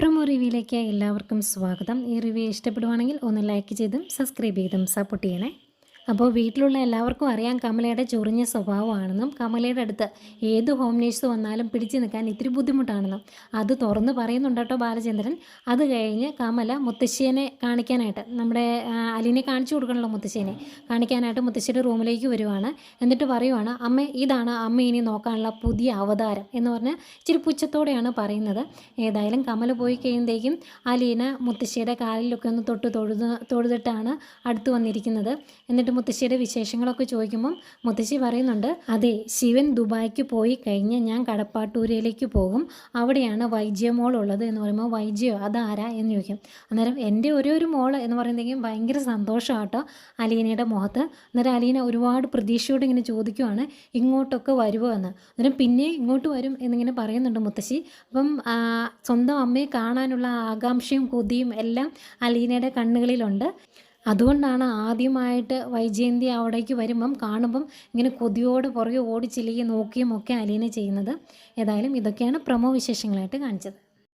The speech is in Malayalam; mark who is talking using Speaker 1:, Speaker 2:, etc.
Speaker 1: പ്രൊമോ റിവ്യൂയിലേക്ക് എല്ലാവർക്കും സ്വാഗതം. ഈ റിവ്യൂ ഇഷ്ടപ്പെടുവാണെങ്കിൽ ഒന്ന് ലൈക്ക് ചെയ്തും സബ്സ്ക്രൈബ് ചെയ്തും സപ്പോർട്ട് ചെയ്യണേ. അപ്പോൾ വീട്ടിലുള്ള എല്ലാവർക്കും അറിയാം കമലയുടെ ചൊറിഞ്ഞ സ്വഭാവമാണെന്നും കമലയുടെ അടുത്ത് ഏത് ഹോം നേഴ്സ് വന്നാലും പിടിച്ചു നിൽക്കാൻ ഇത്തിരി ബുദ്ധിമുട്ടാണെന്നും അത് തുറന്ന് പറയുന്നുണ്ട് കേട്ടോ ബാലചന്ദ്രൻ. അത് കഴിഞ്ഞ് കമല മുത്തശ്ശിയെ കാണിക്കാനായിട്ട് നമ്മുടെ അലീനെ കാണിച്ചു കൊടുക്കണമല്ലോ, മുത്തശ്ശിയെ കാണിക്കാനായിട്ട് മുത്തശ്ശിയുടെ റൂമിലേക്ക് വരുവാണ്. എന്നിട്ട് പറയുവാണ്, അമ്മ ഇതാണ് അമ്മ ഇനി നോക്കാനുള്ള പുതിയ അവതാരം എന്ന് പറഞ്ഞ് ഇച്ചിരി പുച്ഛത്തോടെയാണ് പറയുന്നത്. ഏതായാലും കമല പോയി കഴിയുമ്പോഴേക്കും അലീന മുത്തശ്ശിയുടെ കാലിലൊക്കെ ഒന്ന് തൊഴുതിട്ടാണ് അടുത്ത് വന്നിരിക്കുന്നത്. എന്നിട്ട് മുത്തശ്ശിയുടെ വിശേഷങ്ങളൊക്കെ ചോദിക്കുമ്പം മുത്തശ്ശി പറയുന്നുണ്ട്, അതെ, ശിവൻ ദുബായ്ക്ക് പോയി കഴിഞ്ഞ് ഞാൻ കടപ്പാട്ടൂരയിലേക്ക് പോകും, അവിടെയാണ് വൈജ്യ മോൾ ഉള്ളത് എന്ന് പറയുമ്പോൾ വൈജ്യോ അതാരാ എന്ന് ചോദിക്കും. അന്നേരം എൻ്റെ ഒരു മോള് എന്ന് പറയുന്നതെങ്കിലും ഭയങ്കര സന്തോഷമാട്ടോ അലീനയുടെ മുഖത്ത്. അന്നേരം അലീന ഒരുപാട് പ്രതീക്ഷയോട് ഇങ്ങനെ ചോദിക്കുവാണ്, ഇങ്ങോട്ടൊക്കെ വരുമോ എന്ന്. അന്നേരം പിന്നെ ഇങ്ങോട്ട് വരും എന്നിങ്ങനെ പറയുന്നുണ്ട് മുത്തശ്ശി. അപ്പം സ്വന്തം അമ്മയെ കാണാനുള്ള ആകാംക്ഷയും കൊതിയും എല്ലാം അലീനയുടെ കണ്ണുകളിലുണ്ട്. അതുകൊണ്ടാണ് ആദ്യമായിട്ട് വൈജയന്തി അവിടേക്ക് വരുമ്പം കാണുമ്പം ഇങ്ങനെ കൊതിയോട് പുറകെ ഓടിച്ചില്ലെങ്കിൽ നോക്കിയും ഒക്കെ അലീന ചെയ്യുന്നത്. ഏതായാലും ഇതൊക്കെയാണ് പ്രൊമോ വിശേഷങ്ങളായിട്ട് കാണിച്ചത്.